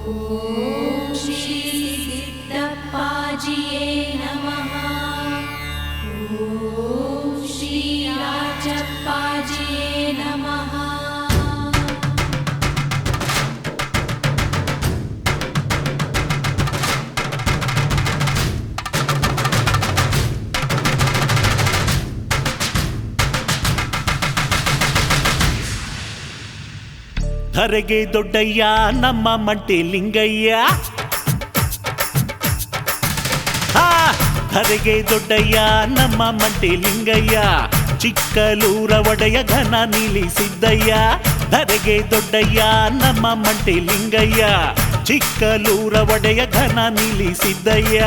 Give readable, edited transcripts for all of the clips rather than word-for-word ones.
ಓಂ ಶ್ರೀ ಸಿದ್ದಪ್ಪಾಜಿಯೇ ನಮಃ. ಓಂ ಶ್ರೀ ರಾಜಪ್ಪಾಜಿಯೇ ನಮಃ. ಧರೆಗೆ ದೊಡ್ಡಯ್ಯ ನಮ್ಮ ಮಂಟೆ ಲಿಂಗಯ್ಯ. ಧರೆಗೆ ದೊಡ್ಡಯ್ಯ ನಮ್ಮ ಮಂಟೆ ಲಿಂಗಯ್ಯ. ಚಿಕ್ಕಲೂರ ಒಡೆಯ ಘನ ನೀಲಿ ಸಿದ್ದಯ್ಯ. ಧರೆಗೆ ದೊಡ್ಡಯ್ಯ ನಮ್ಮ ಮಂಟೆ ಲಿಂಗಯ್ಯ. ಚಿಕ್ಕಲೂರ ಒಡೆಯ ಘನ ನೀಲಿ ಸಿದ್ದಯ್ಯ.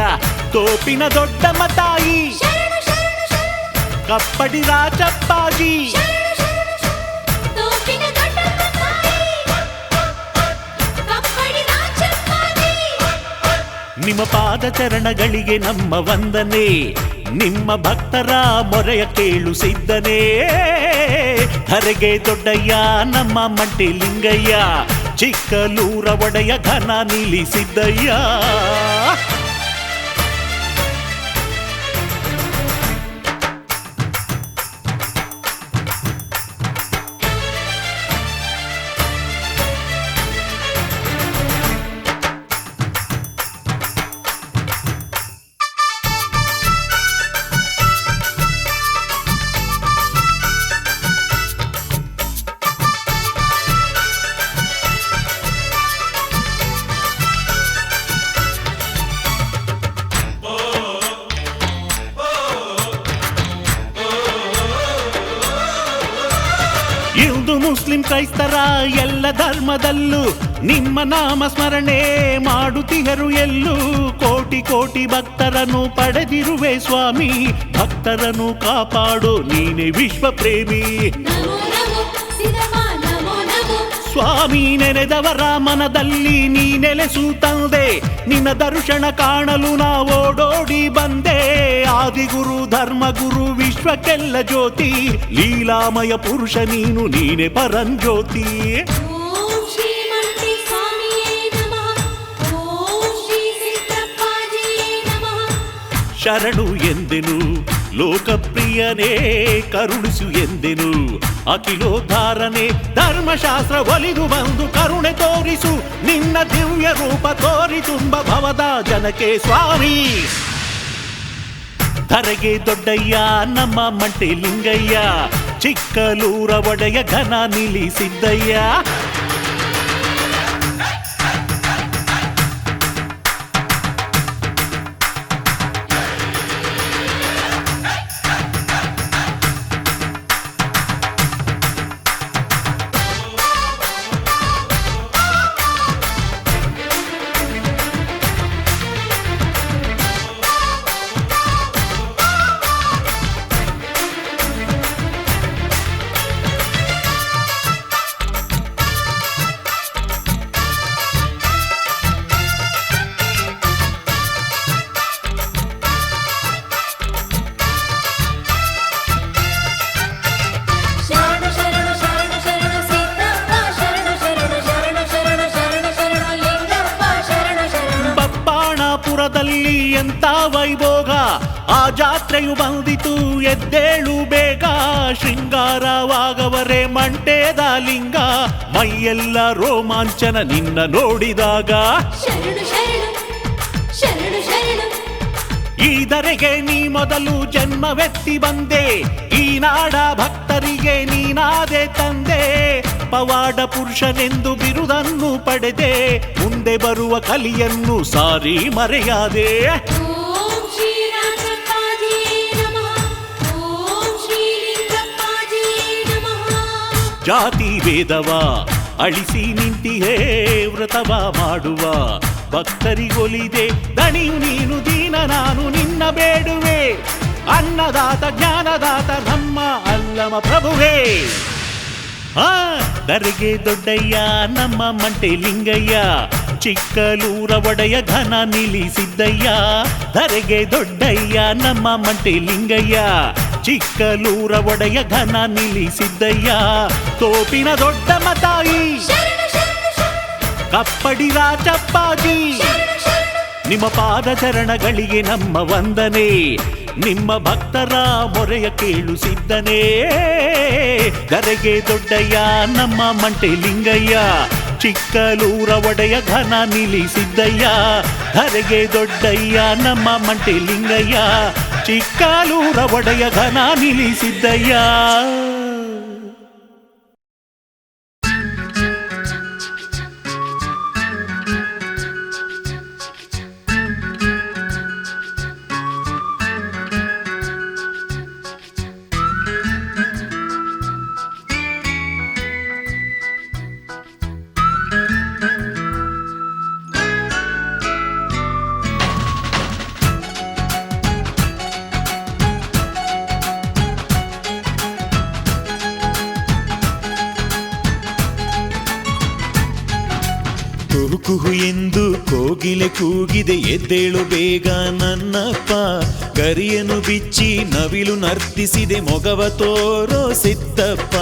ತೋಪಿನ ದೊಡ್ಡಮ್ಮ ತಾಯಿ ಕಪ್ಪಡಿ ರಾಜಪ್ಪಾಜಿ. ನಿಮ್ಮ ಪಾದ ಚರಣಗಳಿಗೆ ನಮ್ಮ ವಂದನೆ. ನಿಮ್ಮ ಭಕ್ತರ ಮೊರೆಯ ಕೇಳು ಸಿದ್ದನೇ. ಧರೆಗೆ ದೊಡ್ಡಯ್ಯ ನಮ್ಮ ಮಂಟೆ ಲಿಂಗಯ್ಯ. ಚಿಕ್ಕಲೂರ ಒಡೆಯ ಘನ ನೀಲಿ ಸಿದ್ದಯ್ಯ. ಇಂದು ಮುಸ್ಲಿಂ ಕ್ರೈಸ್ತರ ಎಲ್ಲ ಧರ್ಮದಲ್ಲೂ ನಿಮ್ಮ ನಾಮ ಸ್ಮರಣೆ ಮಾಡುತ್ತಿಹರು ಎಲ್ಲೂ. ಕೋಟಿ ಕೋಟಿ ಭಕ್ತರನ್ನು ಪಡೆದಿರುವೆ ಸ್ವಾಮಿ. ಭಕ್ತರನ್ನು ಕಾಪಾಡು ನೀನೆ ವಿಶ್ವ ಪ್ರೇಮಿ. ಸ್ವಾಮಿ ನೆನೆದವರ ಮನದಲ್ಲಿ ನೀ ನೆಲೆಸು ತಂದೆ. ನಿನ್ನ ದರ್ಶನ ಕಾಣಲು ನಾವೋಡೋಡಿ ಬಂದೆ. ಆದಿಗುರು ಧರ್ಮಗುರು ವಿಶ್ವಕ್ಕೆಲ್ಲ ಜ್ಯೋತಿ. ಲೀಲಾಮಯ ಪುರುಷ ನೀನು ನೀನೆ ಪರಂಜ್ಯೋತಿ. ಶರಣು ಎಂದೆನು ಲೋಕಪ್ರಿಯನೇ ಕರುಣಿಸು ಎಂದೆನು. ಅಖಿಲೋದ್ಧಾರನೆ ಧರ್ಮಶಾಸ್ತ್ರ ಒಲಿದು ಬಂದು ಕರುಣೆ ತೋರಿಸು. ನಿನ್ನ ದಿವ್ಯ ರೂಪ ತೋರಿ ತುಂಬ ಭವದ ಜನಕ್ಕೆ ಸ್ವಾಮಿ. ಧರೆಗೆ ದೊಡ್ಡಯ್ಯ ನಮ್ಮ ಮಂಟೆ ಲಿಂಗಯ್ಯ. ಚಿಕ್ಕಲೂರ ಒಡೆಯ ಘನ ನೀಲಿ ಸಿದ್ದಯ್ಯ. ಪುರದಲ್ಲಿ ಎಂತ ವೈಭೋಗ. ಆ ಜಾತ್ರೆಯು ಬಂದಿತು ಎದ್ದೇಳು ಬೇಗ. ಶೃಂಗಾರವಾಗವರೇ ಮಂಟೇದ ಲಿಂಗ. ಮೈಯೆಲ್ಲ ರೋಮಾಂಚನ ನಿನ್ನ ನೋಡಿದಾಗ. ಈ ಧರೆಗೆ ನೀ ಮೊದಲು ಜನ್ಮವೆತ್ತಿ ಬಂದೆ. ಈ ನಾಡ ಭಕ್ತರಿಗೆ ನೀನಾದೆ ತಂದೆ. ಪವಾಡ ಪುರುಷನೆಂದು ಬಿರುದನ್ನು ಪಡೆದೆ. ಮುಂದೆ ಬರುವ ಕಲಿಯನ್ನು ಸಾರಿ ಮರೆಯಾದೆ. ಜಾತಿ ಭೇದವ ಅಳಿಸಿ ನಿಂತಿಹೇ ವ್ರತವ ಮಾಡುವ. ಭಕ್ತರಿಗೊಲಿದೆ ದಣಿಯು ನೀನು ದೀನ ನಾನು ನಿನ್ನ ಬೇಡುವೆ. ಅನ್ನದಾತ ಜ್ಞಾನದಾತ ನಮ್ಮ ಅಲ್ಲಮ ಪ್ರಭುವೇ. ಧರೆಗೆ ದೊಡ್ಡಯ್ಯ ನಮ್ಮ ಮಂಟೆ ಲಿಂಗಯ್ಯ. ಚಿಕ್ಕಲೂರ ಒಡೆಯ ಘನ ನೀಲಿ ಸಿದ್ದಯ್ಯ. ಧರೆಗೆ ದೊಡ್ಡಯ್ಯ ನಮ್ಮ ಮಂಟೆ ಲಿಂಗಯ್ಯ. ಚಿಕ್ಕಲೂರ ಒಡೆಯ ಘನ ನೀಲಿ ಸಿದ್ದಯ್ಯ. ತೋಪಿನ ದೊಡ್ಡಮ್ಮ ತಾಯಿ ಕಪ್ಪಡಿ ರಾಜಪ್ಪಾಜಿ ನಿಮ್ಮ ಪಾದ ಚರಣಗಳಿಗೆ ನಮ್ಮ ವಂದನೆ, ನಿಮ್ಮ ಭಕ್ತರ ಮೊರೆಯ ಕೇಳು ಸಿದ್ಧನೇ. ಗರೆಗೆ ದೊಡ್ಡಯ್ಯ ನಮ್ಮ ಮಂಟೆ ಲಿಂಗಯ್ಯ, ಚಿಕ್ಕಲೂರ ಒಡೆಯ ಘನ ನಿಲ್ಲಿಸಿದ್ದಯ್ಯ. ಗರೆಗೆ ದೊಡ್ಡಯ್ಯ ನಮ್ಮ ಮಂಟೆ ಲಿಂಗಯ್ಯ, ಚಿಕ್ಕಲೂರ ಒಡೆಯ ಘನ ನಿಲ್ಲಿಸಿದ್ದಯ್ಯ. ಕುಹು ಕುಹು ಎಂದು ಕೋಗಿಲೆ ಕೂಗಿದೆ, ಎದ್ದೇಳು ಬೇಗ ನನ್ನಪ್ಪ. ಗರಿಯನ್ನು ಬಿಚ್ಚಿ ನವಿಲು ನರ್ತಿಸಿದೆ, ಮೊಗವ ತೋರೋ ಸಿದ್ದಪ್ಪ.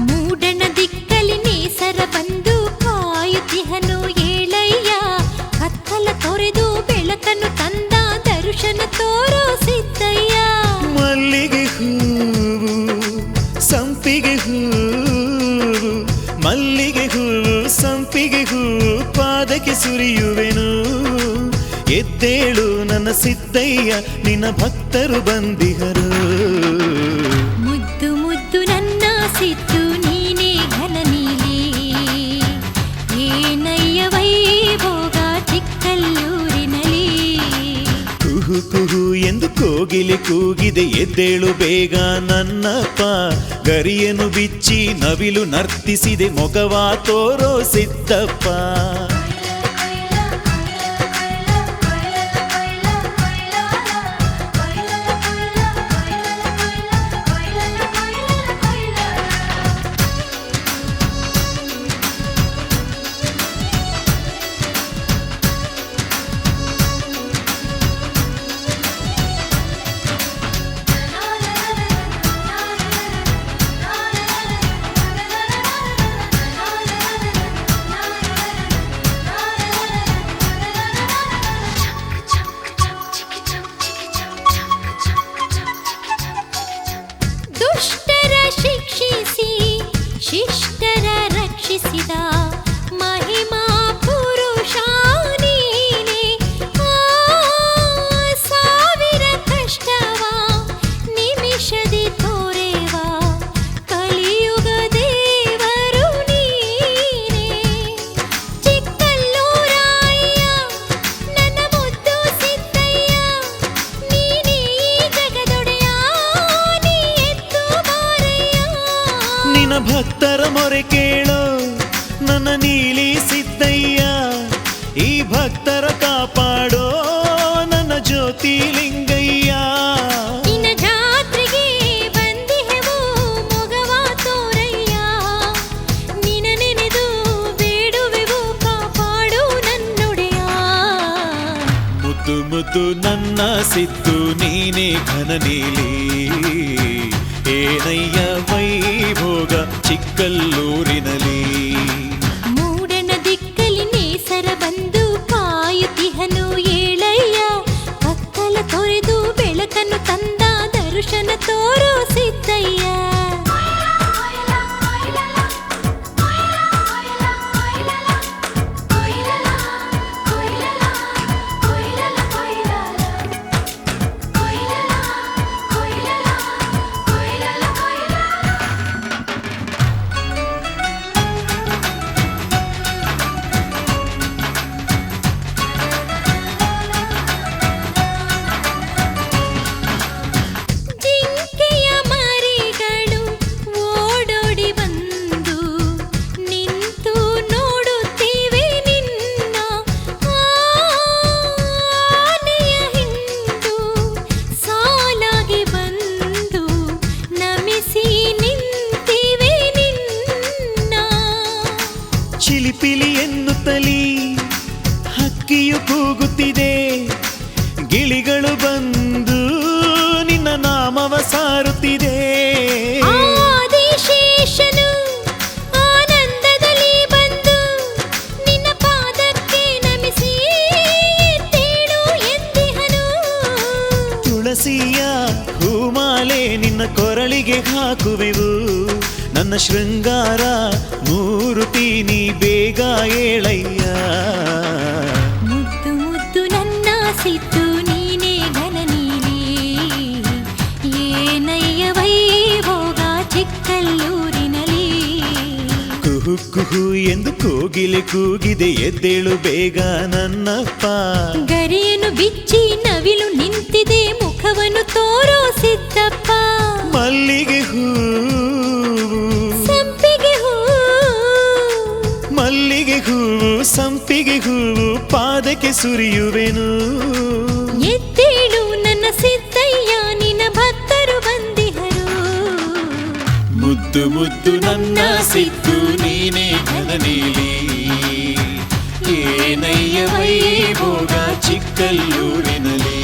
ಮೂಡಣ ದಿಕ್ಕಲಿ ನೇಸರ ಬಂದು ಕಾಯುತ್ತಿಹನು ಏಳಯ್ಯ. ಕತ್ತಲ ತೊರೆದು ಬೆಳಕನ್ನು ತಂದ ದರ್ಶನ ತೋರೋ ಸಿದ್ದಯ್ಯ. ಮಲ್ಲಿಗೆ ಹೂವು ಸಂಪಿಗೆ ಹೂವು, ಮಲ್ಲಿಗೆ ಹೂವು ಸಂಪಿಗೆ ಹೂವು ಪಾದಕ್ಕೆ ಸುರಿಯುವೆನು. ಎದ್ದೇಳು ನನ್ನ ಸಿದ್ದಯ್ಯ, ನಿನ್ನ ಭಕ್ತರು ಬಂದಿಹರು. ಮುದ್ದು ಮುದ್ದು ನನ್ನ ಸಿದ್ದು ನೀನೇ ಘನ ನೀಲಿ, ಏನಯ್ಯ ವೈಭೋಗ ಚಿಕ್ಕಲ್ಲೂರಿನಲ್ಲಿ. ಕುಹು ಕುಹು ಎಂದು ಕೋಗಿಲೆ ಕೂಗಿದೆ, ಎದ್ದೇಳು ಬೇಗ ನನ್ನಪ್ಪ. ಗರಿಯನ್ನು ಬಿಚ್ಚಿ ನವಿಲು ನರ್ತಿಸಿದೆ, ಮೊಗವ ತೋರೋ ಸಿದ್ದಪ್ಪ. ದುಷ್ಟರ ಶಿಕ್ಷಿಸಿ ಶಿಷ್ಟರ ರಕ್ಷಿಸಿದ ಮಹಿಮಾ ಪುರುಷ ನೀನೇ. ಸಾವಿರ ಕಷ್ಟವ ನಿಮಿಷದಿ ತೋರೆವ ಕಲಿಯುಗ ದೇವರು ನೀನೇ. ಚಿಕ್ಕಲ್ಲೂರಾಯ ನನ್ನ ಮುದ್ದು ಸಿದ್ದಯ್ಯ, ನೀನೇ ಈ ಜಗದೊಡೆಯ, ನೀ ಎದ್ದು ಬಾರಯ್ಯ. ನಿನ್ನ ಭಕ್ತರ ಮೊರೆ ಕೇಳೋ ನನ್ನ ನೀಲಿ ಸಿದ್ದಯ್ಯ, ಈ ಭಕ್ತರ ಕಾಪಾಡೋ ನನ್ನ ಜ್ಯೋತಿ ಲಿಂಗಯ್ಯ. ನಿನ್ನ ಜಾತ್ರೆಗೆ ಬಂದಿಹೆವು ಮೊಗವ ತೋರಯ್ಯ, ನಿನ ನೆನೆದು ಬೇಡುವೆವು ಕಾಪಾಡು ನನ್ನೊಡೆಯ. ಮುದ್ದು ಮುದ್ದು ನನ್ನ ಸಿದ್ದು ನೀನೇ ಘನ ನೀಲಿ, ಏನಯ್ಯ ವೈಭೋಗ ಚಿಕ್ಕಲ್ಲೂರಿನಲ್ಲಿ. ಮೂಡಣ ದಿಕ್ಕಲಿ ನೇಸರ ಬಂದು ಕಾಯುತ್ತಿಹನು ಏಳಯ್ಯ. ಕತ್ತಲ ತೊರೆದು ಬೆಳಕನ್ನು ತಂದ ದರ್ಶನ ತೋರೋ ಸಿದ್ದಯ್ಯ. ಮುಡಿಗೆ ಹಾಕುವೆವು ನನ್ನ ಶೃಂಗಾರ ಮೂರುತಿ ನೀ ಬೇಗ ಏಳಯ್ಯ. ಮುದ್ದು ಮುದ್ದು ನನ್ನ ಸಿದ್ದು ನೀನೇ ಘನ ನೀಲಿ, ಏನಯ್ಯ ವೈಭೋಗ ಚಿಕ್ಕಲ್ಲೂರಿನಲ್ಲಿ. ಕುಹು ಕುಹು ಎಂದು ಕೋಗಿಲೆ ಕೂಗಿದೆ ಎದ್ದೇಳು ಬೇಗ ನನ್ನಪ್ಪ. ಗರಿಯನ್ನು ಬಿಚ್ಚಿ ನವಿಲು ನಿಂತಿದೆ ಮುಖವನ್ನು ತೋರೋ ಸಿದ್ದಪ್ಪ. ಮಲ್ಲಿಗೆ ಹೂ ಸಂಪಿಗೆ ಹೂ ಮಲ್ಲಿಗೆ ಹೂವು ಸಂಪಿಗೆ ಹೂವು ಪಾದಕ್ಕೆ ಸುರಿಯುವೆನು. ಎದ್ದೇಳು ನನ್ನ ಸಿದ್ದಯ್ಯ ನಿನ್ನ ಭಕ್ತರು ಬಂದಿಹರು. ಮುದ್ದು ಮುದ್ದು ನನ್ನ ಸಿದ್ದು ನೀನೇ ಘನ ನೀಲಿ, ಏನಯ್ಯ ವೈಭೋಗ ಚಿಕ್ಕಲ್ಲೂರಿನಲ್ಲಿ.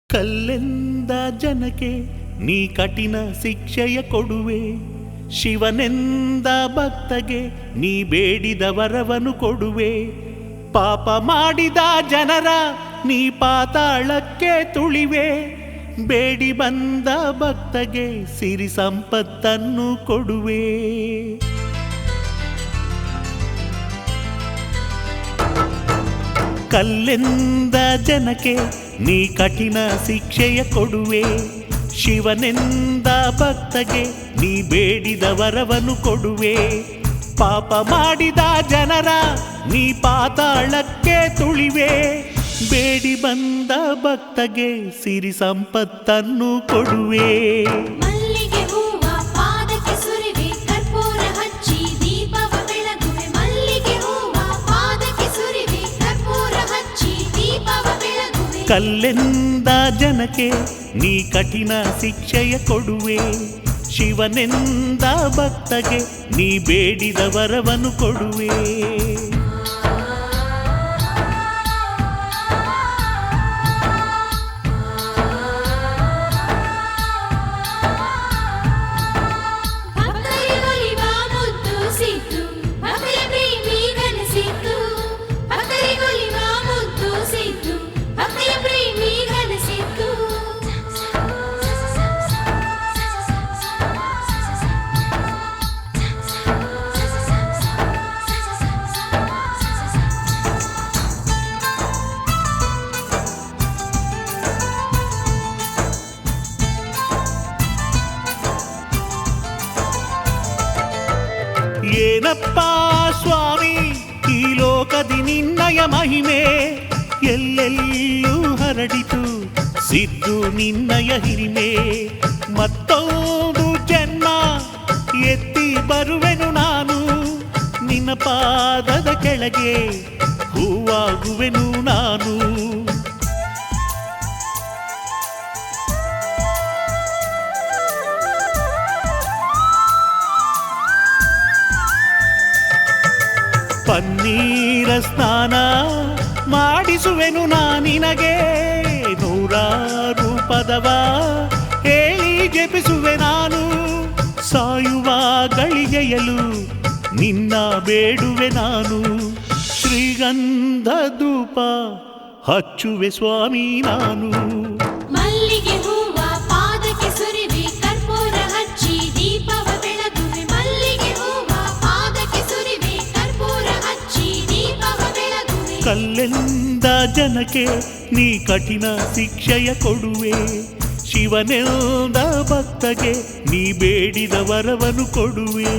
ಕಲ್ಲೆಂದ ಜನಕ್ಕೆ ನೀ ಕಠಿಣ ಶಿಕ್ಷೆಯ ಕೊಡುವೆ, ಶಿವನೆಂದ ಭಕ್ತಗೆ ನೀ ಬೇಡಿದ ವರವನ್ನು ಕೊಡುವೆ. ಪಾಪ ಮಾಡಿದ ಜನರ ನೀ ಪಾತಾಳಕ್ಕೆ ತುಳಿವೆ, ಬೇಡಿ ಬಂದ ಭಕ್ತಗೆ ಸಿರಿ ಸಂಪತ್ತನ್ನು ಕೊಡುವೆ. ಕಲ್ಲೆಂದ ಜನಕ್ಕೆ ನೀ ಕಠಿಣ ಶಿಕ್ಷೆಯ ಕೊಡುವೆ, ಶಿವನೆಂದ ಭಕ್ತಗೆ ನೀ ಬೇಡಿದ ವರವನ್ನು ಕೊಡುವೆ. ಪಾಪ ಮಾಡಿದ ಜನರ ನೀ ಪಾತಾಳಕ್ಕೆ ತುಳಿವೆ, ಬೇಡಿ ಬಂದ ಭಕ್ತಗೆ ಸಿರಿ ಸಂಪತ್ತನ್ನು ಕೊಡುವೆ. ಮಲ್ಲಿಗೆ ಹೂವ ಪಾದಕ್ಕೆ ಸುರಿವೆ ಕರ್ಪೂರ ಹಚ್ಚಿ ದೀಪವ ಬೆಳಗುವೆ. ಮಲ್ಲಿಗೆ ಹೂವ ಪಾದಕ್ಕೆ ಸುರಿವೆ ಕರ್ಪೂರ ಹಚ್ಚಿ ದೀಪವ ಬೆಳಗುವೆ. ಕಲ್ಲೆಂದ ಜನಕ್ಕೆ ನೀ ಕಠಿಣ ಶಿಕ್ಷೆಯ ಕೊಡುವೆ, ಶಿವನೆಂದ ಭಕ್ತಗೆ ನೀ ಬೇಡಿದ ವರವನ್ನು ಕೊಡುವೆ. ಭಕ್ತರಿಗೊಲಿವ ಮುದ್ದು ಸಿದ್ದು ಭಕ್ತರ ಪ್ರೇಮಿ ಘನ ಸಿದ್ದು. ಭಕ್ತರಿಗೊಲಿವ ಮುದ್ದು ಸಿದ್ದು ಭಕ್ತರ ಪ್ರೇಮಿ ಘನ ಸಿದ್ದು. ಏನಪ್ಪ ಸ್ವಾಮಿ ಈ ಲೋಕದಿ ನಿನ್ನಯ ಮಹಿಮೆ, ಎಲ್ಲೆಲ್ಲೂ ಹರಡಿತು ಸಿದ್ದು ನಿನ್ನಯ ಹಿರಿಮೆ. ಮತ್ತೊಂದು ಜನ್ಮ ಎತ್ತಿ ಬರುವೆನು ನಾನು, ನಿನ್ನ ಪಾದದ ಕೆಳಗೆ ಹೂವಾಗುವೆನು ನಾನು. ಪನ್ನೀರ ಸ್ನಾನ ಮಾಡಿಸುವೆನು ನಾನಿನಗೆ, ನೂರಾರು ಪದವ ಹೇಳಿ ಜಪಿಸುವೆ ನಾನು. ಸಾಯುವ ಗಳಿಗೆಯಲು ನಿನ್ನ ಬೇಡುವೆ ನಾನು, ಶ್ರೀಗಂಧ ಧೂಪ ಹಚ್ಚುವೆ ಸ್ವಾಮಿ ನಾನು. ಮಲ್ಲಿಗೆ ಹೂವ ಪಾದಕ್ಕೆ ಸುರಿವೆ ಕರ್ಪೂರ ಹಚ್ಚಿ ದೀಪವ ಬೆಳಗುವೆ. ಮಲ್ಲಿಗೆ ಹೂವ ಪಾದಕ್ಕೆ ಸುರಿವೆ ಕರ್ಪೂರ ಹಚ್ಚಿ ದೀಪವ ಬೆಳಗುವೆ. ಕಲ್ಲೆಂದ ಜನಕ್ಕೆ ನೀ ಕಠಿಣ ಶಿಕ್ಷೆಯ ಕೊಡುವೆ, ಶಿವನೆಂದ ಭಕ್ತಗೆ ನೀ ಬೇಡಿದ ವರವನ್ನು ಕೊಡುವೆ.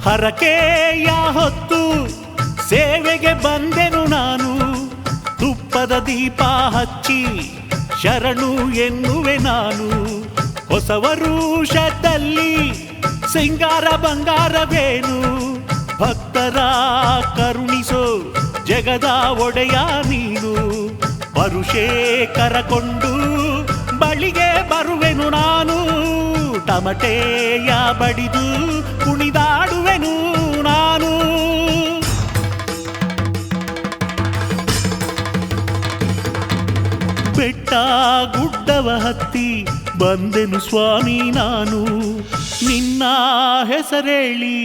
ಹರಕೆಯ ಹೊತ್ತು ಸೇವೆಗೆ ಬಂದೆನು ನಾನು ತುಪ್ಪದ ದೀಪ ಹಚ್ಚಿ ಶರಣು ಎನ್ನುವೆ ನಾನು. ಹೊಸ ವರುಷದಲ್ಲಿ ಸಿಂಗಾರ ಬಂಗಾರವೇನು, ಭಕ್ತರ ಕರುಣಿಸೋ ಜಗದ ಒಡೆಯ ನೀನು. ಪರುಷೇ ಕರಕೊಂಡು ಬಳಿಗೆ ಬರುವೆನು ನಾನು, ಟಮಟೆಯ ಬಡಿದು ಕುಣಿದಾಡುವೆನು ನಾನು. ಬೆಟ್ಟ ಗುಡ್ಡವ ಹತ್ತಿ ಬಂದೆನು ಸ್ವಾಮಿ ನಾನು, ನಿನ್ನ ಹೆಸರೇಳಿ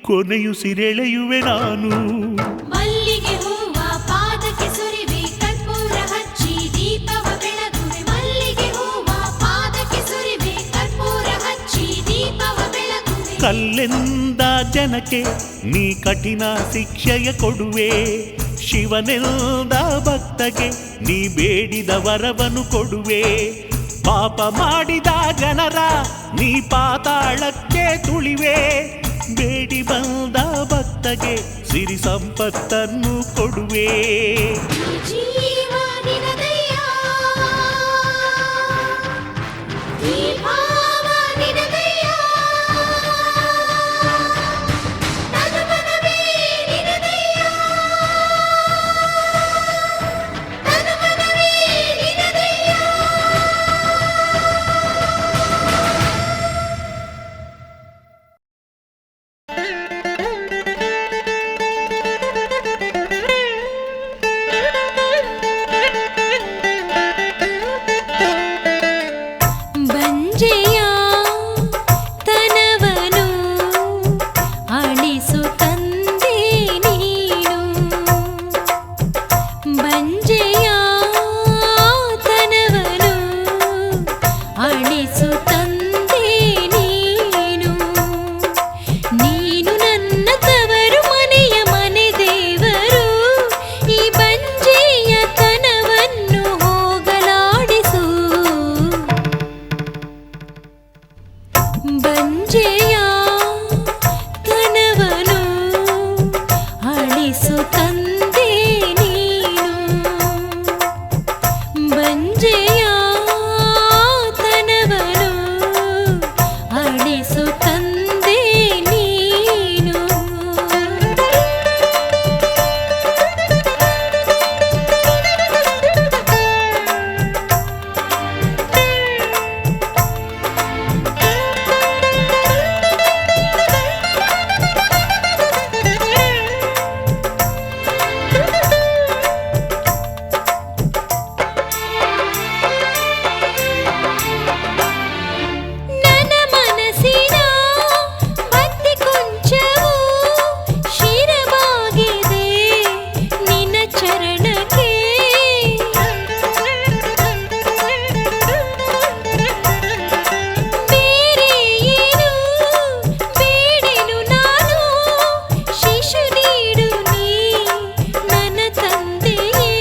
ಕೊನೆಯುಸಿರೆಳೆಯುವೆ ನಾನು. ಮಲ್ಲಿಗೆ ಹೂವ ಪಾದಕ್ಕೆ ಸುರಿವೆ ಕರ್ಪೂರ ಹಚ್ಚಿ ದೀಪವ ಬೆಳಗುವೆ. ಮಲ್ಲಿಗೆ ಹೂವ ಪಾದಕ್ಕೆ ಸುರಿವೆ ಕರ್ಪೂರ ಹಚ್ಚಿ ದೀಪವ ಬೆಳಗುವೆ. ಕಲ್ಲೆಂದ ಜನಕ್ಕೆ ನೀ ಕಠಿಣ ಶಿಕ್ಷೆಯ ಕೊಡುವೆ, ಶಿವನೆಂದ ಭಕ್ತಗೆ ನೀ ಬೇಡಿದ ವರವನ್ನು ಕೊಡುವೆ. ಪಾಪ ಮಾಡಿದ ಜನರ ನೀ ಪಾತಾಳಕ್ಕೆ ತುಳಿವೆ, ಬೇಡಿ ಬಂದ ಭಕ್ತಗೆ ಸಿರಿ ಸಂಪತ್ತನ್ನು ಕೊಡುವೆ. ಜೀವ ನಿನದಯ್ಯ, ಈ ಭಾವ ನಿನದಯ್ಯ, ನನ್ನ ಮನವೇ ನಿನದಯ್ಯ, ನನ್ನ ಮನವೇ ನಿನದಯ್ಯ. ಬಂಜೆಯ ತನವನು ಅಳಿಸು ತಂದೆ ನೀನು, ಬಂಜೆಯ ತನವನು ಅಳಿಸು ತಂದೆ ನೀನು. ನೀನು ನನ್ನ ತವರು ಮನೆಯ ಮನೆ ದೇವರು, ಈ ಬಂಜೆಯ ತನವನ್ನು ಹೋಗಲಾಡಿಸು. ಬಂಜೆಯ ತನವನು ಅಳಿಸು ತಂದೆ ನೀನು, ಬಂಜೆಯ ತನವನು ಅಳಿಸು ತಂದೆ ನೀನು. ನನ್ನ ಮನಸ್ಸಿನ ಭಕ್ತಿ ಕೊಂಚವೂ ಶಿರವಾಗಿದೆ ನಿನ್ನ ಚರಣಕ್ಕೆ. ಬೇರೆ ಏನು ಬೇಡೆನು ನಾನು, ಶಿಶು ನೀಡು ನೀ ನನ್ನ ತಂದೆಯೇ.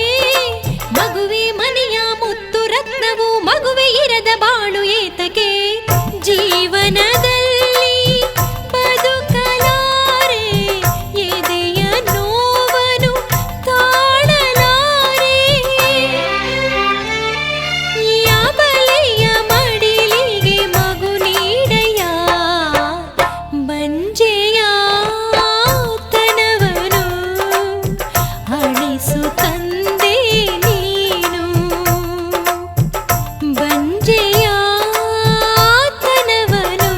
ಮಗುವೆ ಮನೆಯ ಮುತ್ತು ರತ್ನವು, ಮಗುವೆ ಇರದ ಬಾಳು ಏತಕ್ಕೆ. ಜೀವನದಲ್ಲಿ ಬದುಕಲಾರೆ, ಎದೆಯ ನೋವನ್ನು ತಾಳಲಾರೆ. ಯಾಬಲೆಯ ಮಡಿಲಿಗೆ ಮಗು ನೀಡಯ್ಯ, ಬಂಜೆಯ ತನವನು ಅಳಿಸು ತಂದೆ ನೀನು, ಬಂಜೆಯ ತನವನು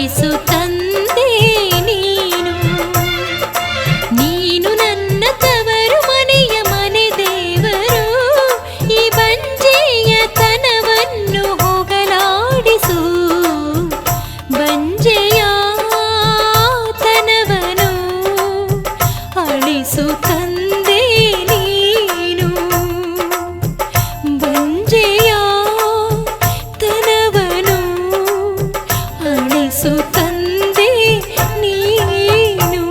ಅಳಿಸು ತಂದೆ ನೀನು. ನೀನು ನನ್ನ ತವರು ಮನೆಯ ಮನೆ ದೇವರು. ಈ ಬಂಜೆಯ ತನವನ್ನು ಹೋಗಲಾಡಿಸು. ಬಂಜೆಯ ತನವನು ಅಳಿಸು ತಂದೆ ನೀನು. ಬಂಜೆಯ ತನವನು ಅಳಿಸು ತಂದೆ ನೀನು.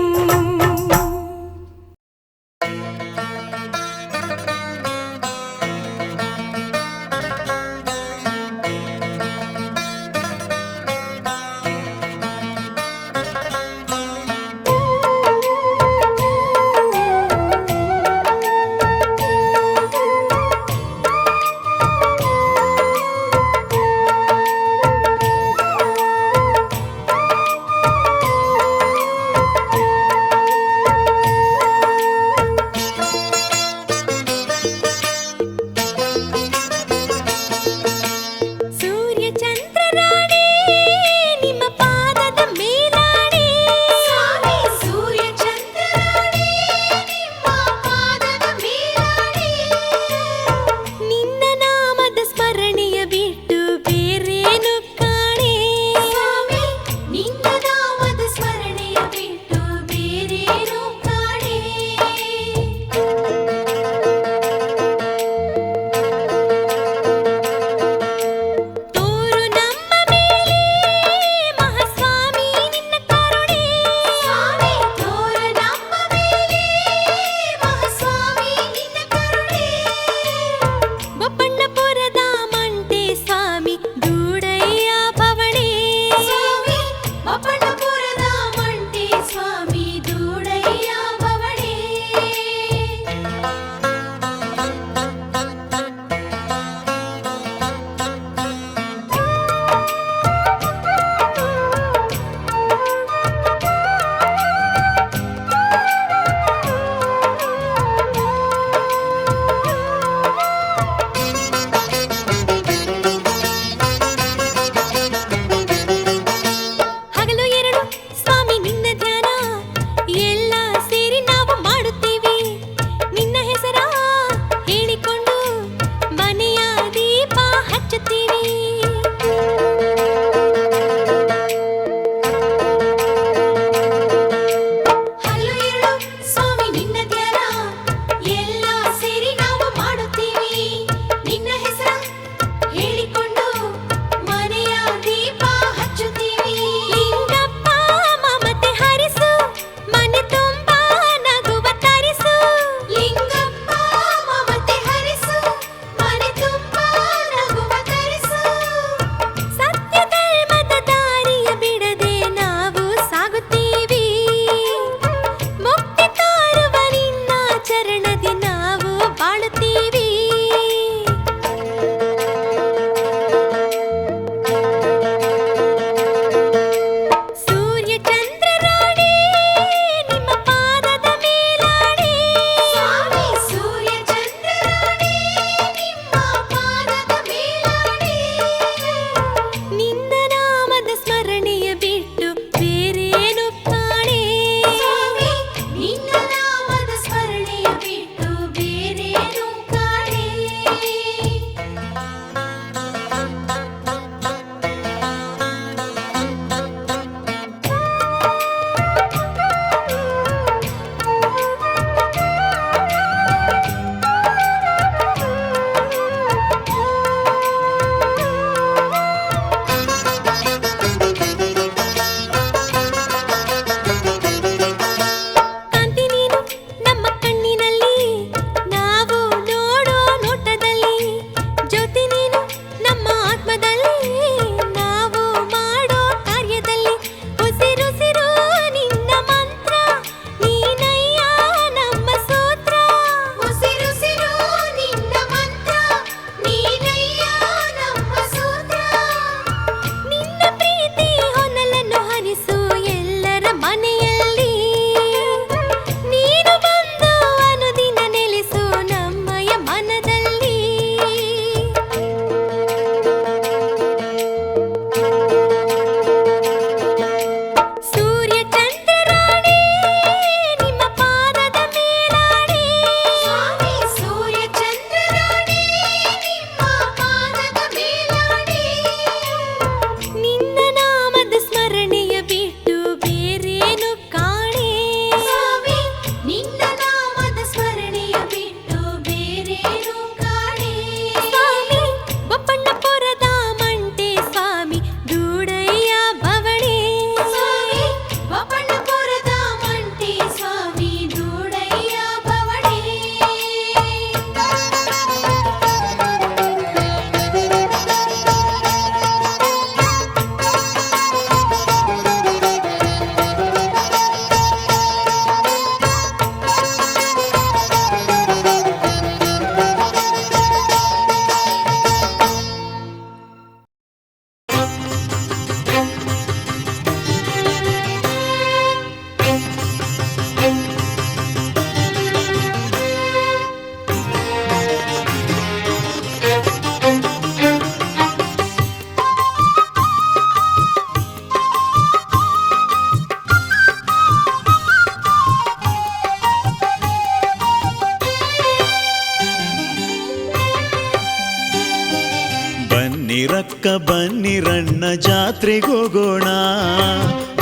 ಜಾತ್ರೆಗೋಗೋಣ,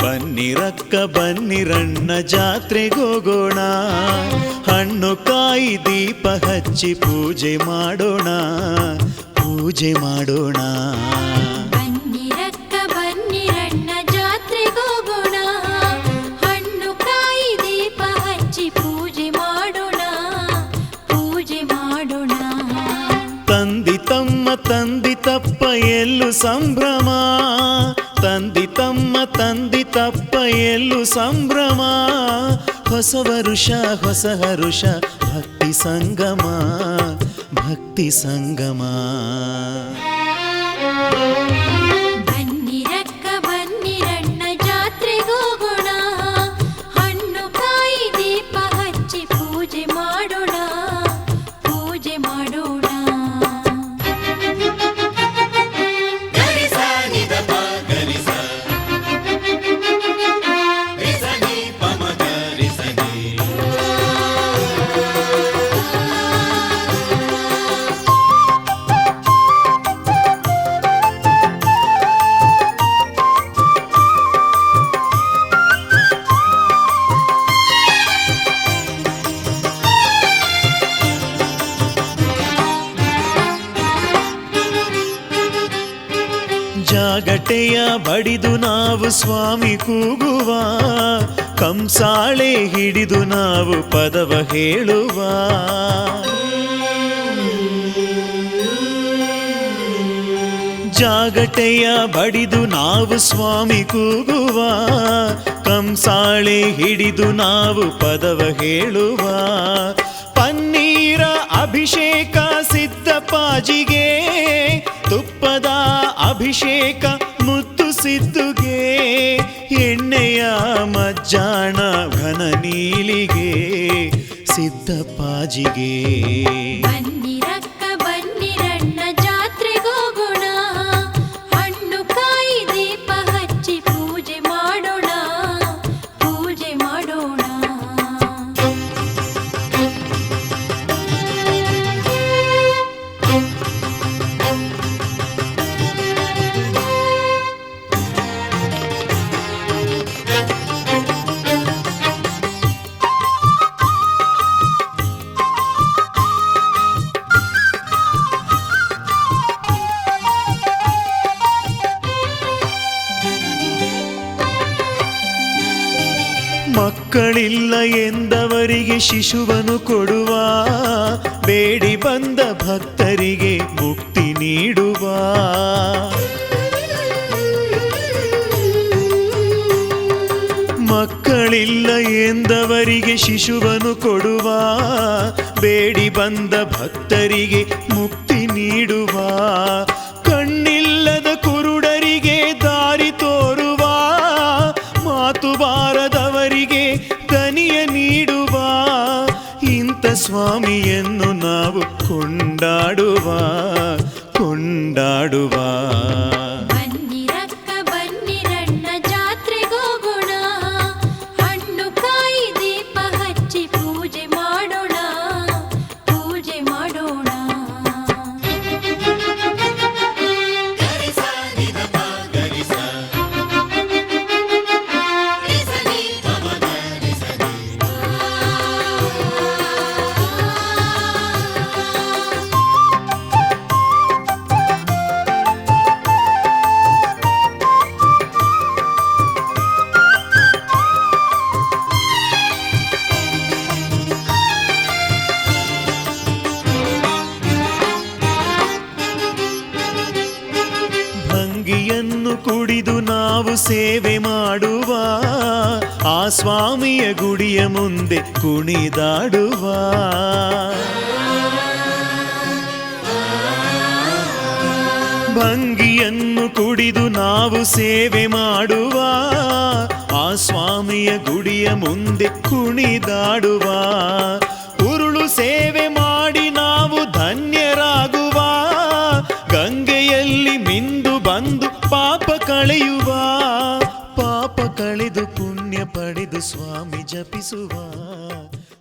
ಬನ್ನಿರಕ್ಕ ಬನ್ನಿರಣ್ಣ ಜಾತ್ರೆಗೋಗೋಣ. ಹಣ್ಣು ಕಾಯಿ ದೀಪ ಹಚ್ಚಿ ಪೂಜೆ ಮಾಡೋಣ, ಪೂಜೆ ಮಾಡೋಣ. ಬನ್ನಿರಕ್ಕ ಬನ್ನಿರಣ್ಣ ಜಾತ್ರೆಗೋಗೋಣ, ಹಣ್ಣು ಕಾಯಿ ದೀಪ ಹಚ್ಚಿ ಪೂಜೆ ಮಾಡೋಣ, ಪೂಜೆ ಮಾಡೋಣ. ತಂದಿ ತಮ್ಮ ತಂದಿ ತಪ್ಪ ಎಲ್ಲು ಸಂಭ್ರಮ, ತಂದಿ ತಮ್ಮ ತಂದಿ ತಪ್ಪ ಎಲ್ಲು ಸಂಭ್ರಮ. ಹೊಸ ವರುಷ ಹೊಸ ಹರುಷ ಭಕ್ತಿ ಸಂಗಮ, ಭಕ್ತಿ ಸಂಗಮ. ಬನ್ನಿರಕ್ಕ ಬನ್ನಿರಣ್ಣ ಜಾತ್ರೆಗೋಗೋಣ, ಹಣ್ಣು ಕಾಯಿ ದೀಪ ಹಚ್ಚಿ ಪೂಜೆ ಮಾಡೋಣ, ಪೂಜೆ ಮಾಡೋಣ. ಜಾಗಟೆಯ ಬಡಿದು ನಾವು ಸ್ವಾಮಿ ಕೂಗುವ, ಕಂಸಾಳೆ ಹಿಡಿದು ನಾವು ಪದವ ಹೇಳುವ. ಜಾಗಟೆಯ ಬಡಿದು ನಾವು ಸ್ವಾಮಿ ಕೂಗುವ, ಕಂಸಾಳೆ ಹಿಡಿದು ನಾವು ಪದವ ಹೇಳುವ. ಪನ್ನೀರ ಅಭಿಷೇಕ ಸಿದ್ದಪ್ಪಾಜಿಗೆ, ತುಪ್ಪದ ಅಭಿಷೇಕ ಮುತ್ತು ಸಿದ್ದುಗೆ, ಎಣ್ಣೆಯ ಮಜ್ಜಾಣ ಘನ ನೀಲಿಗೆ ಸಿದ್ದಪ್ಪಾಜಿಗೆ. ಬನ್ನಿರಕ್ಕ ಬನ್ನಿರಣ್ಣ ಜಾತ್ರೆಗೋಗೋಣ, ಹಣ್ಣು ಕಾಯಿ ದೀಪ ಹಚ್ಚಿ ಪೂಜೆ ಮಾಡೋಣ, ಪೂಜೆ ಮಾಡೋಣ. ಮಕ್ಕಳಿಲ್ಲ ಎಂದವರಿಗೆ ಶಿಶುವನ್ನು ಕೊಡುವ, ಬೇಡಿ ಬಂದ ಭಕ್ತರಿಗೆ ಮುಕ್ತಿ ನೀಡುವ. ಮಕ್ಕಳಿಲ್ಲ ಎಂದವರಿಗೆ ಶಿಶುವನ್ನು ಕೊಡುವ, ಬೇಡಿ ಬಂದ ಭಕ್ತರಿಗೆ ಮುಕ್ತಿ ನೀಡುವ. ಕಣ್ಣಿಲ್ಲದ ಕುರುಡರಿಗೆ ದಾರಿ ತೋರುವ, ಮಾತು ಬಾರದವರಿಗೆ ದನಿಯ ನೀಡುವ. ಇಂಥ ಸ್ವಾಮಿಯನ್ನು ನಾವು ಕೊಂಡಾಡುವ, ಕೊಂಡಾಡುವ. ಬನ್ನಿರಕ್ಕ ಬನ್ನಿರಣ್ಣ ಜಾತ್ರೆಗೋಗೋಣ, ಹಣ್ಣು ಕಾಯಿ ದೀಪ ಹಚ್ಚಿ ಪೂಜೆ ಮಾಡೋಣ, ಪೂಜೆ ಮಾಡೋಣ. ಭಂಗಿಯನ್ನು ಕುಡಿದು ನಾವು ಸೇವೆ ಮಾಡುವ, ಆ ಸ್ವಾಮಿಯ ಗುಡಿಯ ಮುಂದೆ ಕುಣಿದಾಡುವ. ಭಂಗಿಯನ್ನು ಕುಡಿದು ನಾವು ಸೇವೆ ಮಾಡುವ, ಆ ಸ್ವಾಮಿಯ ಗುಡಿಯ ಮುಂದೆ ಕುಣಿದಾಡುವ. ಉರುಳು ಸೇವೆ ಮಾಡಿ ನಾವು ಧನ್ಯರಾಗುವ, ಗಂಗೆಯಲ್ಲಿ ಮಿಂದು ಬಂದು ಪಾಪ ಕಳೆಯುವ. ಪಾಪ ಕಳೆದು ಪುಣ್ಯ ಪಡೆದು ಸ್ವಾಮಿ ಜಪಿಸುವ,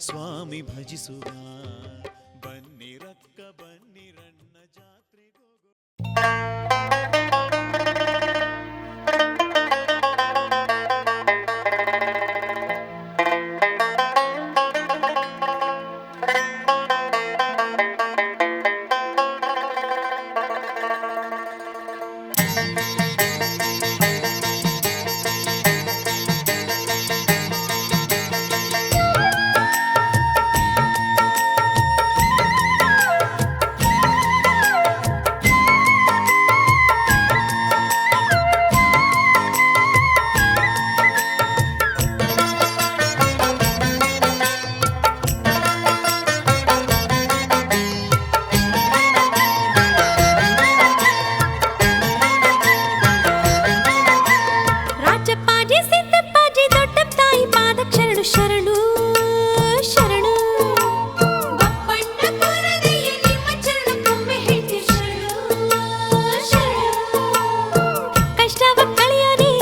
ಸ್ವಾಮಿ ಭಜಿಸುವ. ಬನ್ನಿರಕ್ಕ ಬನ್ನಿರಣ್ಣ ಜಾತ್ರೆಗೋಗು. ಶರಣು ಶರಣು ಬಪ್ಪಣ್ಣ ಕೋರದೆಯ ನಿಮ್ಮ ಚರಣಕ್ಕೊಮ್ಮೆ ಹೇಳ್ತಿ ಶರಣು ಶರಣು ಕಷ್ಟವ ಕಳೆಯೋನೆ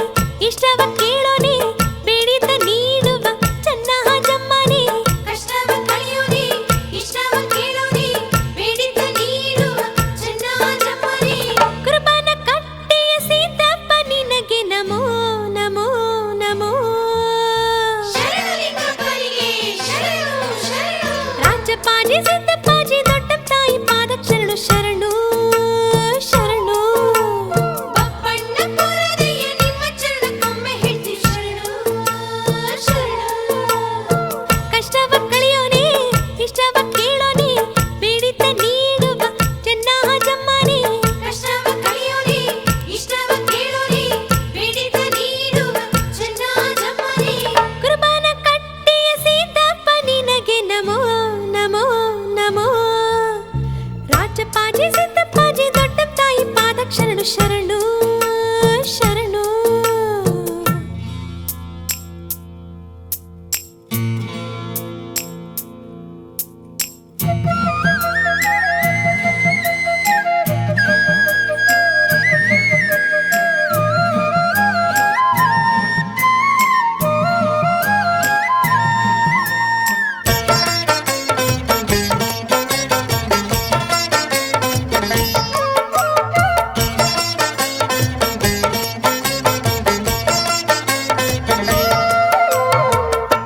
ಇಷ್ಟವ ಕೇಳೋನೆ ಬೇಡಿದ ನೀಡುವ ಚೆನ್ನ ಜಮ್ಮನೆ ಕಷ್ಟವ ಕಳೆಯೋನೆ ಇಷ್ಟವ ಕೇಳೋನೆ ಬೇಡಿದ ನೀಡುವ ಚೆನ್ನ ಜಮ್ಮನೆ ಕೃಪನ ಕಟ್ಟೆಯ ಸೀತಪ್ಪ ನಿನಗೆ ನಮೋ ನಮೋ ನಮೋ ಶರಣಲಿಂಗಪ್ಪನಿಗೆ ಶರಣು ಶರಣು ರಾಜಪಾಜಿ ಸಿದ್ದಪ್ಪಾಜಿ ದೊಡ್ಡ ತಾಯಿ ಪಾದಕ್ಕೆ ಶರಣು ಶರಣು ಶರಣು ಬಪ್ಪಣ್ಣ ಕೋರದೆಯ ನಿಮ್ಮ ಚರಣಕ್ಕೊಮ್ಮೆ ಹೇಳ್ತಿ ಶರಣು ಶರಣು ಕಷ್ಟವ ಕಳೆಯೋನೆ ಇಷ್ಟವ ಕೇಳೋನೆ ಬೇಡಿದ ನೀಡುವ ಚೆನ್ನ ಜಮ್ಮನೆ ಕಷ್ಟವ ಕಳೆಯೋನೆ ಇಷ್ಟವ ಕೇಳೋನೆ ಬೇಡಿದ ನೀಡುವ ಚೆನ್ನ ಜಮ್ಮನೆ ಕೃಪನ ಕಟ್ಟೆಯ ಸೀತಪ್ಪ ನಿನಗೆ ನಮೋ ನಮೋ ನಮೋ ರಾಜಪಾಜಿ ಸಿದ್ದಪ್ಪಾಜಿ ದೊಡ್ಡ ತಾಯಿ ಪಾದಕ್ಕೆ ಶರಣು ಶರಣು ಶರಣು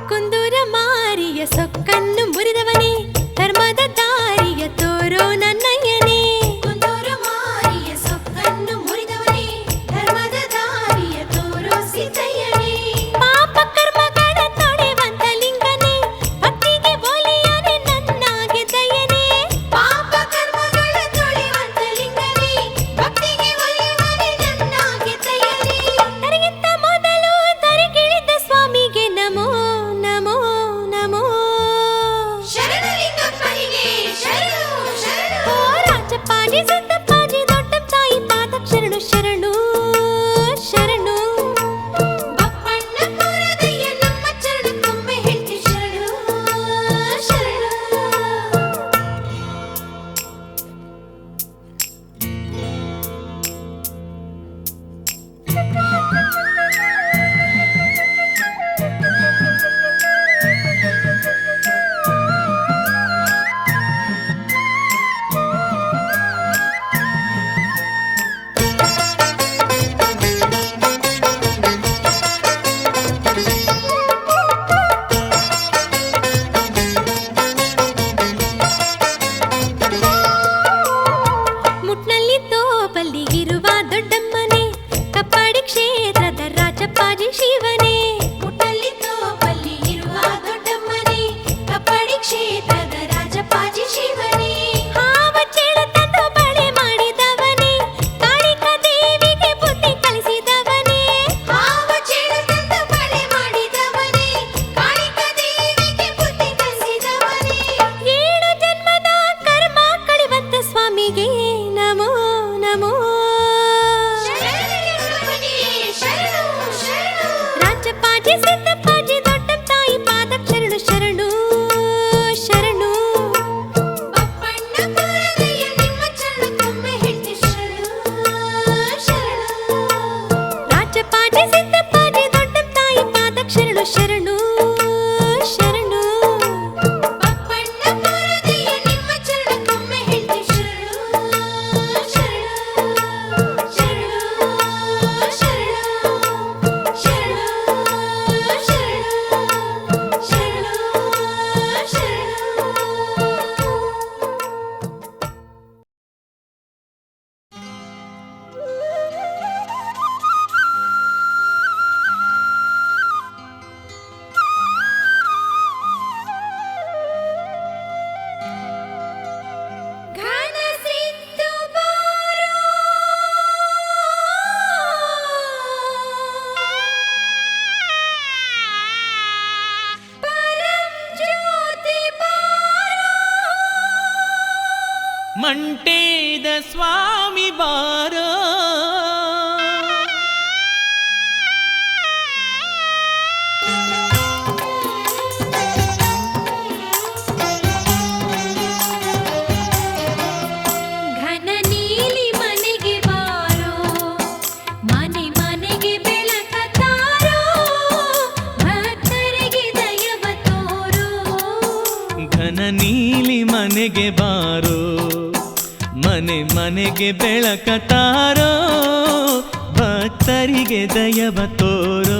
ಕುಂದೂರ ಮಾರಿಯ ಸೊಕ್ಕನ್ನು ಮುರಿದವನೇ ಧರ್ಮದ ದಾರಿಯ ತೋರೋ ನನ್ನಯ್ಯನೇ ಕುಂದೂರು ಮಾರಿಯ ಸೊಕ್ಕನ್ನು ಮುರಿದವನೇ ಧರ್ಮದ ದಾರಿಯ ತೋರೋ ಸಿದ್ದಯ್ಯನೇ ಪಾಪ ಕರ್ಮಗಳ ತೊಡೆವಂತ ಲಿಂಗನೇ ಭಕ್ತಿಗೆ ಒಲಿಯನೆ ನನ್ನಾಗೆ ದಯನೇ ಪಾಪ ಕರ್ಮಗಳ ತೊಳೆಯುವಂತ ಲಿಂಗನೇ ಭಕ್ತಿಗೆ ಒಲಿಯುವನೆ ನನ್ನಾಗೆ ದಯನೇ ತರಿಗಿಂತ ಮೊದಲು ತರಿಗಿಳಿದ ಸ್ವಾಮಿಗೆ ನಮೋ ನಮೋ ನಮೋ ಶರಣಲಿಂಗಪ್ಪನಿಗೆ ಶರಣು ಶರಣು ಓ ರಾಜಪಾಜಿ ಸಿದ್ದಪ್ಪಾಜಿ ದೊಡ್ಡ ತಾಯಿ ಪಾದಕ್ಕೆ ಶರಣು ಶರಣು ಶರಣು ಬಪ್ಪಣ್ಣ ಕೋರದೆಯ ನಮ್ಮ ಚರಣಕ್ಕೊಮ್ಮೆ ಹೇಳ್ತಿ ಶರಣು ಶರಣು ಮುಟ್ನಲ್ಲಿ ತೋಪಲ್ಲಿ ಇರುವ ದೊಡ್ಡಮ್ಮನೆ ಕಪ್ಪಾಡಿ ಕ್ಷೇತ್ರದ ರಾಜಪ್ಪಾಜಿ ಶಿವನೇ ಮುಟ್ಟಲ್ಲಿ ತೋಪಲ್ಲಿ ಇರುವ ದೊಡ್ಡಮ್ಮನೆ ಕಪ್ಪಡಿ ಕ್ಷೇತ್ರದ ರಾಜಪಾಜಿ ಶಿವನೇ ಹಾವ ಚೇಳ ತಂದು ಬಳೆ ಮಾಡಿದವನೇ ಕಾಳಿಕ ದೇವಿಗೆ ಬುದ್ಧಿ ಕಲಿಸಿದವನೇ ಹಾವ ಚೇಳ ತಂದು ಬಳೆ ಮಾಡಿದವನೇ ಕಾಳಿಕ ದೇವಿಗೆ ಬುದ್ಧಿ ಕಲಿಸಿದವನೇ ಏಳು ಜನ್ಮದ ಕರ್ಮ ಕಳಿವಂತ ಸ್ವಾಮಿಗೆ ನಮೋ ನಮೋ ಶರಣಲಿಂಗಪ್ಪನಿಗೆ ಶರಣು ಶರಣು ರಾಜಪ್ಪಾಜಿ ಸಿದ್ದಪ್ಪಾಜಿ ದೊಡ್ಡ ತಾಯಿ ಪಾದಕ್ಕೆ ಶರಣು ಶರಣು ಶರಣು ಬಪ್ಪಣ್ಣ ಕೋರದೆಯ ನಿಮ್ಮ ಚರಣಕ್ಕೊಮ್ಮೆ ಹೇಳ್ತಿ ಶರಣು ಶರಣು ರಾಜಪಾಜಿ ಸಿದ್ದಪ್ಪಾಜಿ ದೊಡ್ಡ ತಾಯಿ ಪಾದಕ್ಕೆ ಶರಣು ಶರಣು ಶರಣು ಬಪ್ಪಣ್ಣ ಕೋರದೆಯ ನಿಮ್ಮ ಚರಣಕ್ಕೊಮ್ಮೆ ಹೇಳ್ತಿ ಶರಣು ಶರಣು ಶರಣು ಶರಣು ಶರಣು ಮಂಟೇದ ಸ್ವಾಮಿ ಬಾರೋ ಮನೆಗೆ ಬಾರೋ ಮನೆ ಮನೆಗೆ ಬೆಳಕ ತಾರೋ ಭಕ್ತರಿಗೆ ದಯವ ತೋರೋ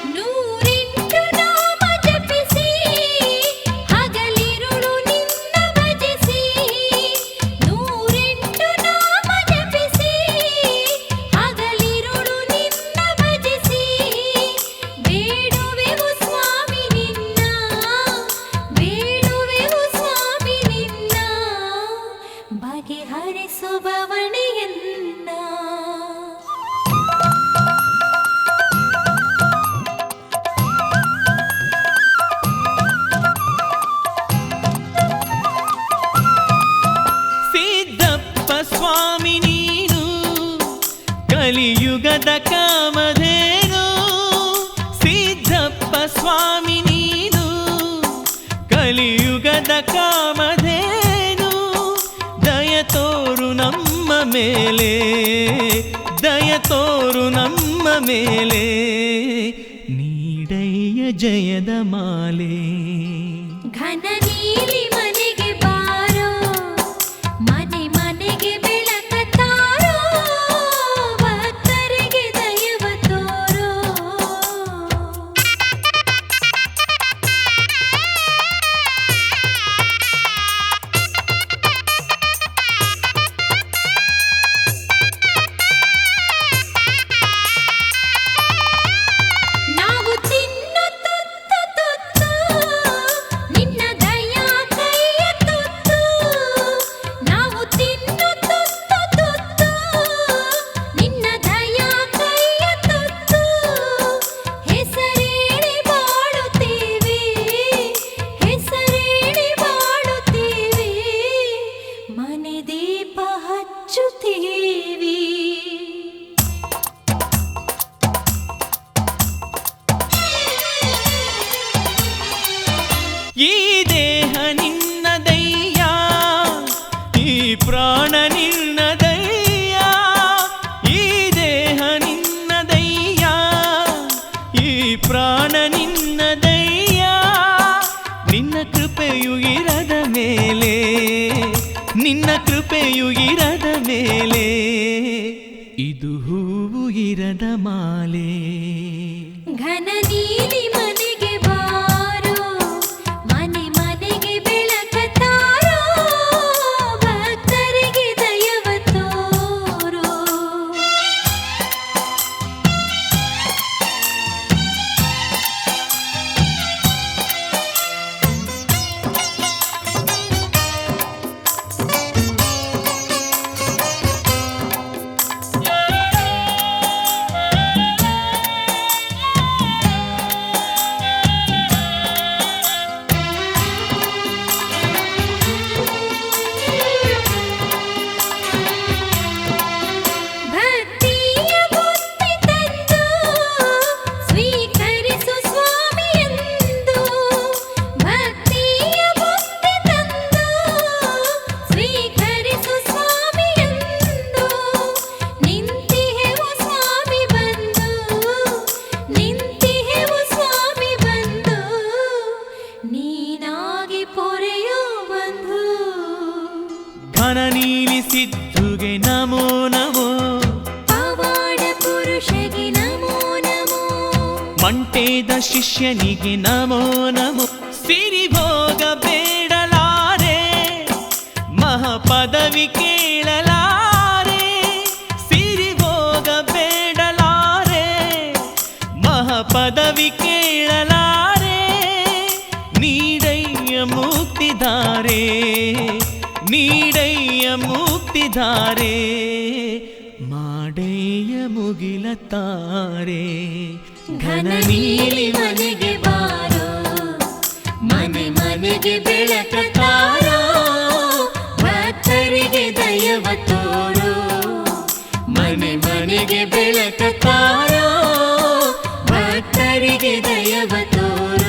ನೂರೆಂಟು ನಾಮ ಜಪಿಸಿ ಹಗಲಿರುಳು ನಿನ್ನ ಭಜಿಸಿ ನೂರೆಂಟು ನಾಮ ಜಪಿಸಿ ಹಗಲಿರುಳು ನಿನ್ನ ಭಜಿಸಿ ಬೇಡುವೆವು ಸ್ವಾಮಿ ನಿನ್ನ ಬೇಡುವೆವು ಸ್ವಾಮಿ ನಿನ್ನ ಬಗೆಹರಿಸುವವನೆಯನ್ನ ಸಿದ್ದಪ್ಪ ಸ್ವಾಮಿ ನೀನು ಕಲಿಯುಗದ ಕಾಮಧೇನು ಸಿದ್ದಪ್ಪ ಸ್ವಾಮಿ ನೀನು ಕಲಿಯುಗದ ಕಾಮಧೇನು ದಯ ತೋರು ನಮ್ಮ ಮೇಲೆ ದಯ ತೋರು ನಮ್ಮ ಮೇಲೆ ನೀಡಯ್ಯ ಜಯದ ಮಾಲೆ ಘನ ನೀಲಿ ಮನೆಗೆ ಬಾರೋ ಮನೆ ಮನೆಗೆ ಬೆಳಕ ತಾರೋ ಭಕ್ತರಿಗೆ ದಯವ ತೋರೋ ನಾವು ತಿನ್ನು ತುತ್ತು ತುತ್ತು ನಿನ್ನ ದಯಾ ಕೈಯ ತುತ್ತು ನಾವು ತಿನ್ನು ತುತ್ತು ತುತ್ತು ನಿನ್ನ ದಯಾ ಕೈಯ ತುತ್ತು ಹೆಸರೇಳಿ ಬಾಳುತ್ತೀವಿ ಹೆಸರೇಳಿ ಬಾಳುತ್ತೀವಿ ಮನೆ ದೀಪ ಹಚ್ಚುತ್ತೀವಿ ಈ ದೇಹ ನಿನ್ನದಯ್ಯ ಈ ಪ್ರಾಣ ನಿನ್ನದಯ್ಯ ಈ ದೇಹ ನಿನ್ನದಯ್ಯ ಈ ಪ್ರಾಣ ನಿನ್ನದಯ್ಯ ನಿನ್ನ ಕೃಪೆಯು ಇರದ ಮೇಲೆ ನಿನ್ನ ಕೃಪೆಯು ಇರದ ಮೇಲೆ ಇದು ಹೂವು ಇರದ ಮಾಲೆ ಘನ ನೀಲಿ ಮನೆಗೆ ಬಾರೋ ಮನೆ ಮನೆಗೆ ಬೆಳಕ ತಾರೋ ಭಕ್ತರಿಗೆ ದಯವ ತೋರೋ ಭಕ್ತಿಯ ಬುತ್ತಿ ತಂದು ಸ್ವೀಕರಿಸು ಸ್ವಾಮಿಯೆಂದು ಭಕ್ತಿಯ ಬುತ್ತಿ ತಂದು ಸ್ವೀಕರಿಸು ಸ್ವಾಮಿಯೆಂದು ನಿಂತಿಹೆವು ಸ್ವಾಮಿ ಬಂದು ನಿಂತಿಹೆವು ಸ್ವಾಮಿ ಬಂದು ನೀನಾಗಿ ಪೊರೆಯೋ ಬಂಧು ಘನ ನೀಲಿ ಸಿದ್ಧುಗೆ ನಮೋ ನಮೋ ಪವಾಡ ಪುರುಷಗೆ ನಮೋ ನಮೋ ಮಂಟೇದ ಶಿಷ್ಯನಿಗೆ ನಮೋ ನಮೋ ಸಿರಿಭೋಗ ಬೇಡಲಾರೆ ಮಹಾಪದವಿ ಕೇಳಲಾರೆ ಸಿರಿಭೋಗ ಬೇಡಲಾರೆ ಮಹಾಪದವಿ ಕೇಳಲಾರೆ ನೀಡಯ್ಯ ಮುಕ್ತಿಧಾರೆ ನೀಡಯ್ಯ ಮುಕ್ತಿಧಾರೆ ಮಾಡಯ್ಯ ಮುಗಿಲ ತಾರೆ ಘನ ನೀಲಿ ಮನೆಗೆ ಬಾರೋ ಮನೆ ಮನೆಗೆ ಬೆಳಕ ತಾರೋ ದಯವ ತೋರೋ ಮನೆ ಮನೆಗೆ ಬೆಳಕ ತಾರೋ ಭಕ್ತರಿಗೆ ದಯವ ತೋರೋ